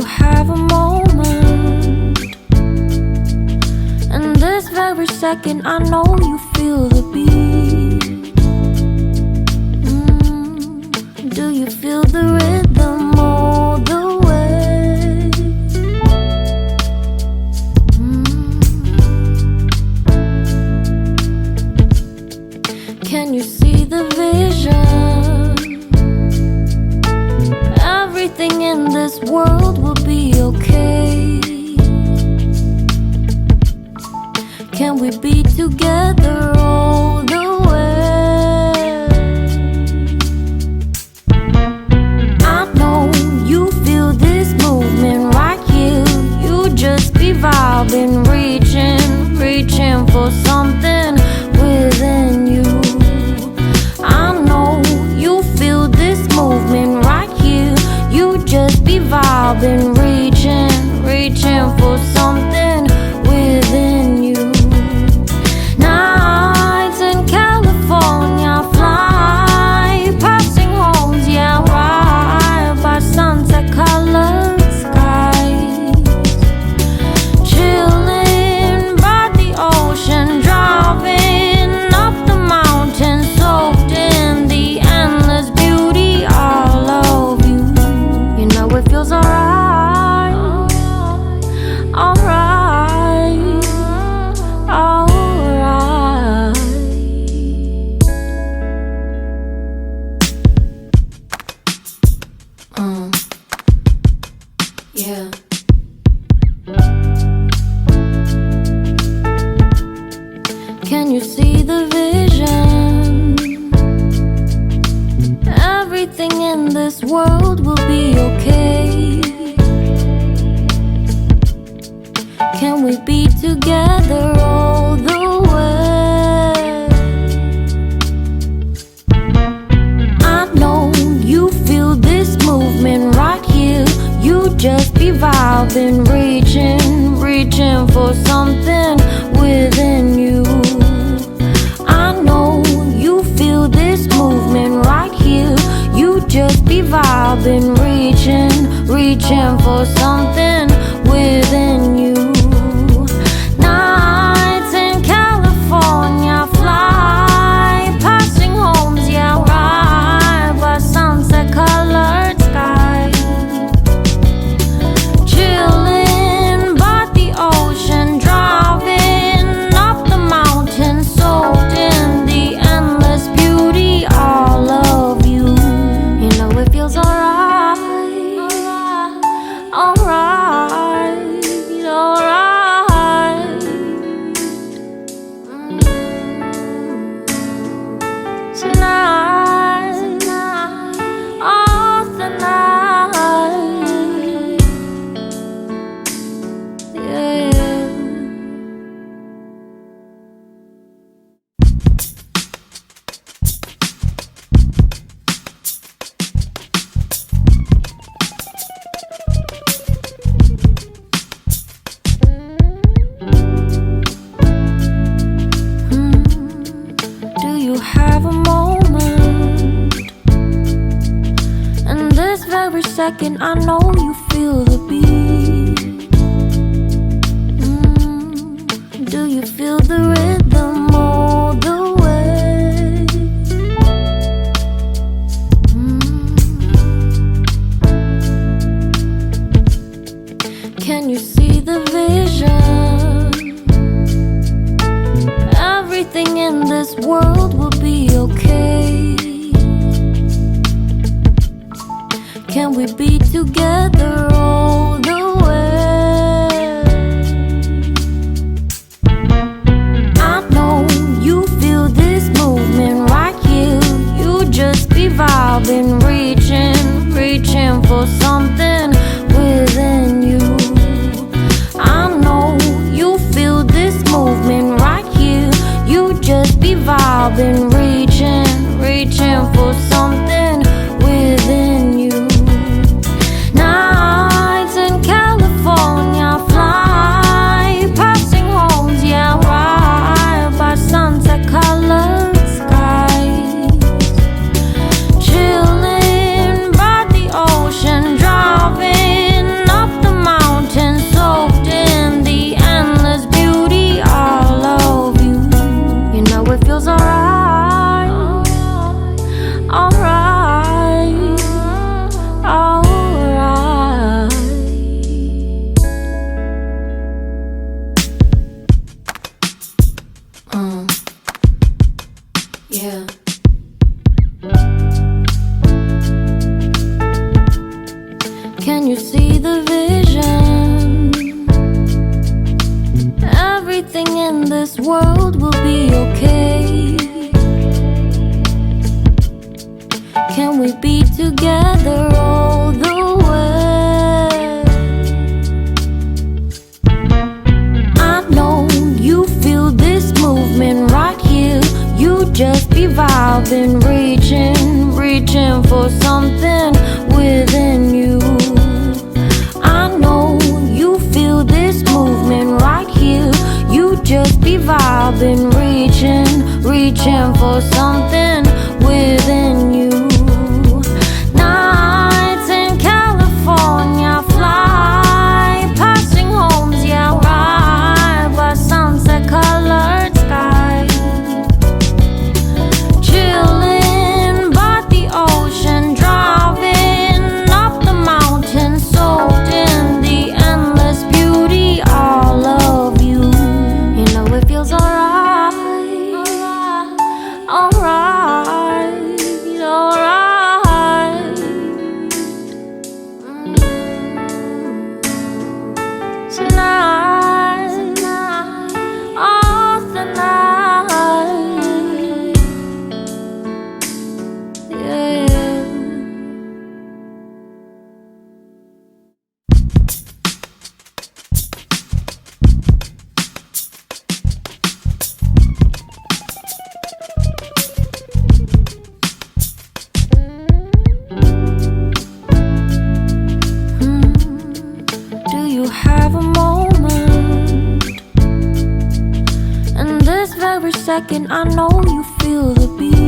have a moment? And this very second I know you feel the beat. Do you feel the rhythm all the way? Can you see the vision? Everything in this world will be okay. Can we be together all the way? I know you feel this movement right here. You just be vibing, reaching for something within you. I know you feel this movement right here. You just be vibing, reaching for something within you. Nights in California, fly passing homes, yeah, right by sunset colored skies. Chilling by the ocean, driving up the mountain, soaked in the endless beauty all of you. You know it feels alright, alright, alright. Yeah. Can you see the vision? Everything in this world will be okay. Can we be together all the way? I know you feel this movement right here. You just be vibing, reaching for something within you. I know you feel this movement right here. You just be vibing, reaching for something within you. Nights in California, fly passing homes, yeah, right by sunset colored skies. Chilling by the ocean, driving up the mountain, soaked in the endless beauty all of you. You know it feels alright, alright, alright. Tonight, oh tonight, yeah. Do you have a moment? And this very second I know you feel the beat. Do you feel the rhythm all the way? Can you see the vision? Everything in this world will be okay. Can we be together all the way? I know you feel this movement right here. You just be vibing, reaching for something within you. I know you feel this movement right here. You just be vibing, reaching for something within you. Nights Can you see the vision? Everything in this world will be okay. Can we be together all the way? I know you feel this movement right here. You just be vibing, reaching for something within you. I know you feel this movement right here. You just be vibing, reaching for something within you. Nights in California, fly passing homes, yeah, right by sunset colored sky. Chilling by the ocean, driving up the mountain, soaked in the endless beauty, all of you. You know it feels alright, alright, alright. Tonight, oh tonight, yeah. Do you have a moment? In this very second, I know you feel the beat.